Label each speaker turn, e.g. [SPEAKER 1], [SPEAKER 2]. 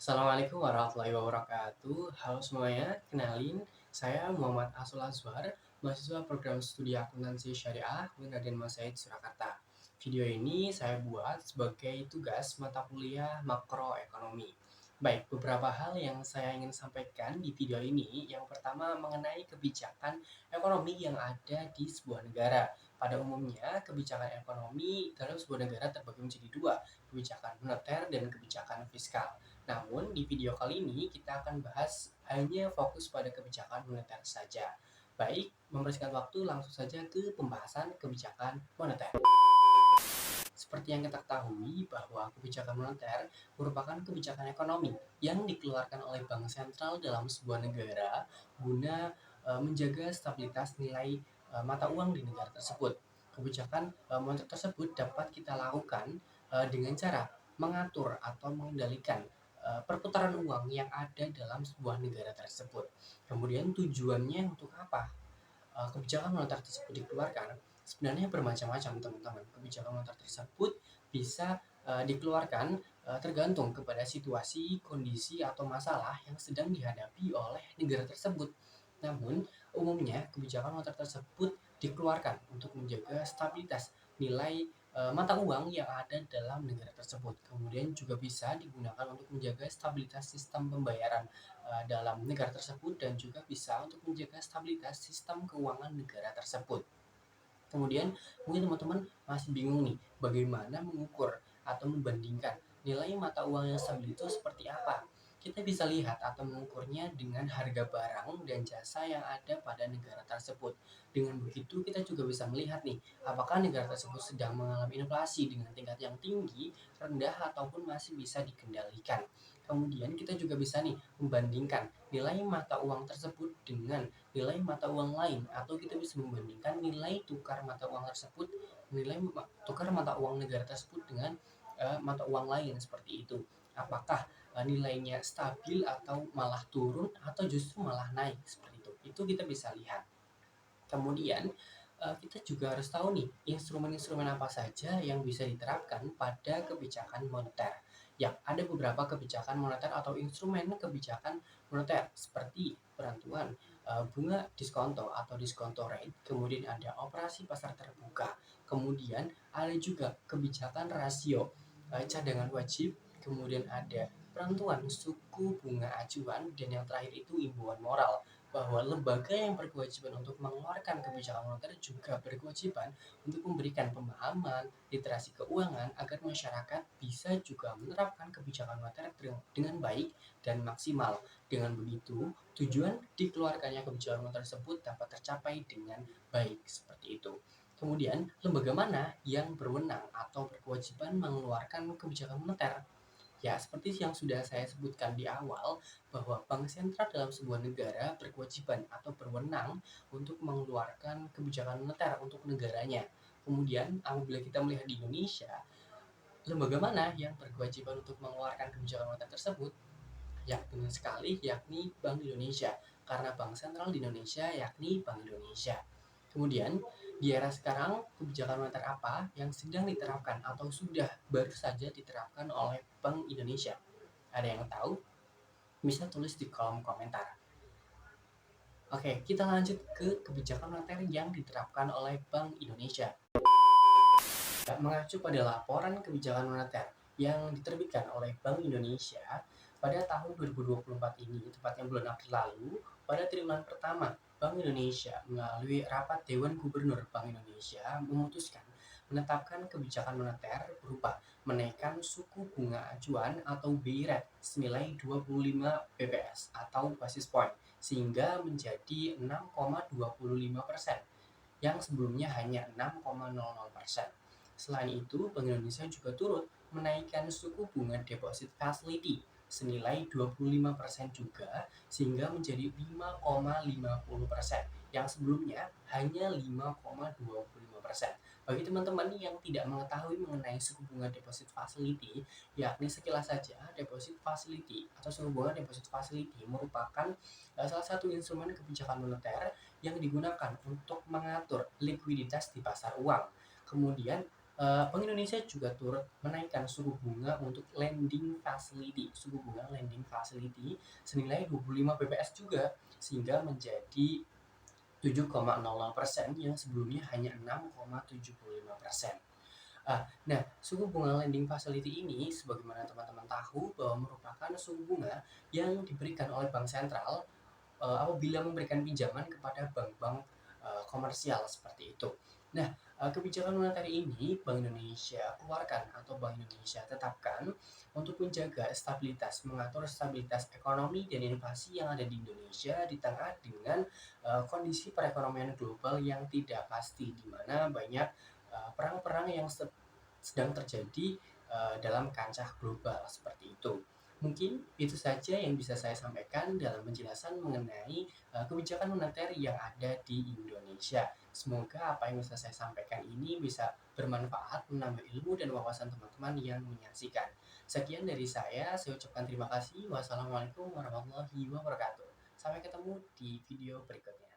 [SPEAKER 1] Assalamualaikum warahmatullahi wabarakatuh. Halo semuanya, kenalin saya Muhammad Asul Azwar, mahasiswa program studi akuntansi syariah Raden Mas Said Surakarta. Video ini saya buat sebagai tugas mata kuliah makroekonomi. Baik, beberapa hal yang saya ingin sampaikan di video ini. Yang pertama mengenai kebijakan ekonomi yang ada di sebuah negara. Pada umumnya, kebijakan ekonomi dalam sebuah negara terbagi menjadi dua, kebijakan moneter dan kebijakan fiskal. Namun, di video kali ini kita akan bahas hanya fokus pada kebijakan moneter saja. Baik, membersihkan waktu langsung saja ke pembahasan kebijakan moneter. Seperti yang kita ketahui bahwa kebijakan moneter merupakan kebijakan ekonomi yang dikeluarkan oleh bank sentral dalam sebuah negara guna menjaga stabilitas nilai mata uang di negara tersebut. Kebijakan moneter tersebut dapat kita lakukan dengan cara mengatur atau mengendalikan perputaran uang yang ada dalam sebuah negara tersebut. Kemudian tujuannya untuk apa? Kebijakan moneter tersebut dikeluarkan sebenarnya bermacam-macam, teman-teman. Kebijakan moneter tersebut bisa dikeluarkan tergantung kepada situasi, kondisi, atau masalah yang sedang dihadapi oleh negara tersebut. Namun, umumnya kebijakan moneter tersebut dikeluarkan untuk menjaga stabilitas nilai mata uang yang ada dalam negara tersebut. Kemudian juga bisa digunakan untuk menjaga stabilitas sistem pembayaran dalam negara tersebut dan juga bisa untuk menjaga stabilitas sistem keuangan negara tersebut. Kemudian mungkin teman-teman masih bingung nih, bagaimana mengukur atau membandingkan nilai mata uang yang stabil itu seperti apa. Kita bisa lihat atau mengukurnya dengan harga barang dan jasa yang ada pada negara tersebut. Dengan begitu kita juga bisa melihat nih, apakah negara tersebut sedang mengalami inflasi dengan tingkat yang tinggi, rendah, ataupun masih bisa dikendalikan. Kemudian kita juga bisa nih membandingkan nilai mata uang tersebut dengan nilai mata uang lain, atau kita bisa membandingkan nilai tukar mata uang tersebut, tukar mata uang negara tersebut dengan mata uang lain seperti itu. Apakah nilainya stabil atau malah turun atau justru malah naik seperti itu. Itu kita bisa lihat. Kemudian kita juga harus tahu nih instrumen-instrumen apa saja yang bisa diterapkan pada kebijakan moneter. Ya, ada beberapa kebijakan moneter atau instrumen kebijakan moneter seperti perantuan bunga diskonto atau diskonto rate, kemudian ada operasi pasar terbuka, kemudian ada juga kebijakan rasio cadangan wajib, kemudian ada perantuan suku bunga acuan, dan yang terakhir itu imbauan moral bahwa lembaga yang berkewajiban untuk mengeluarkan kebijakan moneter juga berkewajiban untuk memberikan pemahaman literasi keuangan agar masyarakat bisa juga menerapkan kebijakan moneter dengan baik dan maksimal. Dengan begitu, tujuan dikeluarkannya kebijakan moneter tersebut dapat tercapai dengan baik seperti itu. Kemudian, lembaga mana yang berwenang atau berkewajiban mengeluarkan kebijakan moneter? Ya, seperti yang sudah saya sebutkan di awal, bahwa bank sentral dalam sebuah negara berkewajiban atau berwenang untuk mengeluarkan kebijakan moneter untuk negaranya. Kemudian, apabila kita melihat di Indonesia, lembaga mana yang berkewajiban untuk mengeluarkan kebijakan moneter tersebut? Ya, benar sekali, yakni Bank Indonesia. Karena bank sentral di Indonesia yakni Bank Indonesia. Kemudian, di era sekarang, kebijakan moneter apa yang sedang diterapkan atau sudah baru saja diterapkan oleh Bank Indonesia? Ada yang tahu? Bisa tulis di kolom komentar. Oke, kita lanjut ke kebijakan moneter yang diterapkan oleh Bank Indonesia. Mengacu pada laporan kebijakan moneter yang diterbitkan oleh Bank Indonesia pada tahun 2024 ini, tepatnya bulan April lalu, pada triwulan pertama, Bank Indonesia melalui rapat Dewan Gubernur Bank Indonesia memutuskan menetapkan kebijakan moneter berupa menaikkan suku bunga acuan atau BI rate senilai 25 bps atau basis point sehingga menjadi 6,25% yang sebelumnya hanya 6,00%. Selain itu, Bank Indonesia juga turut menaikkan suku bunga deposit facility senilai 25% juga sehingga menjadi 5,50% yang sebelumnya hanya 5,25%. Bagi teman-teman yang tidak mengetahui mengenai suku bunga deposit facility, yakni sekilas saja deposit facility atau suku bunga deposit facility merupakan salah satu instrumen kebijakan moneter yang digunakan untuk mengatur likuiditas di pasar uang. Kemudian Bank Indonesia juga turut menaikkan suku bunga untuk lending facility senilai 25 bps juga, sehingga menjadi 7,00% yang sebelumnya hanya 6,75%. Nah, suku bunga lending facility ini sebagaimana teman-teman tahu bahwa merupakan suku bunga yang diberikan oleh bank sentral apabila memberikan pinjaman kepada bank-bank komersial seperti itu. Nah, kebijakan moneter ini Bank Indonesia keluarkan atau Bank Indonesia tetapkan untuk menjaga stabilitas, mengatur stabilitas ekonomi dan inflasi yang ada di Indonesia di tengah dengan kondisi perekonomian global yang tidak pasti, di mana banyak perang-perang yang sedang terjadi dalam kancah global seperti itu. Mungkin itu saja yang bisa saya sampaikan dalam penjelasan mengenai kebijakan moneter yang ada di Indonesia. Semoga apa yang bisa saya sampaikan ini bisa bermanfaat, menambah ilmu dan wawasan teman-teman yang menyaksikan. Sekian dari saya ucapkan terima kasih. Wassalamualaikum warahmatullahi wabarakatuh. Sampai ketemu di video berikutnya.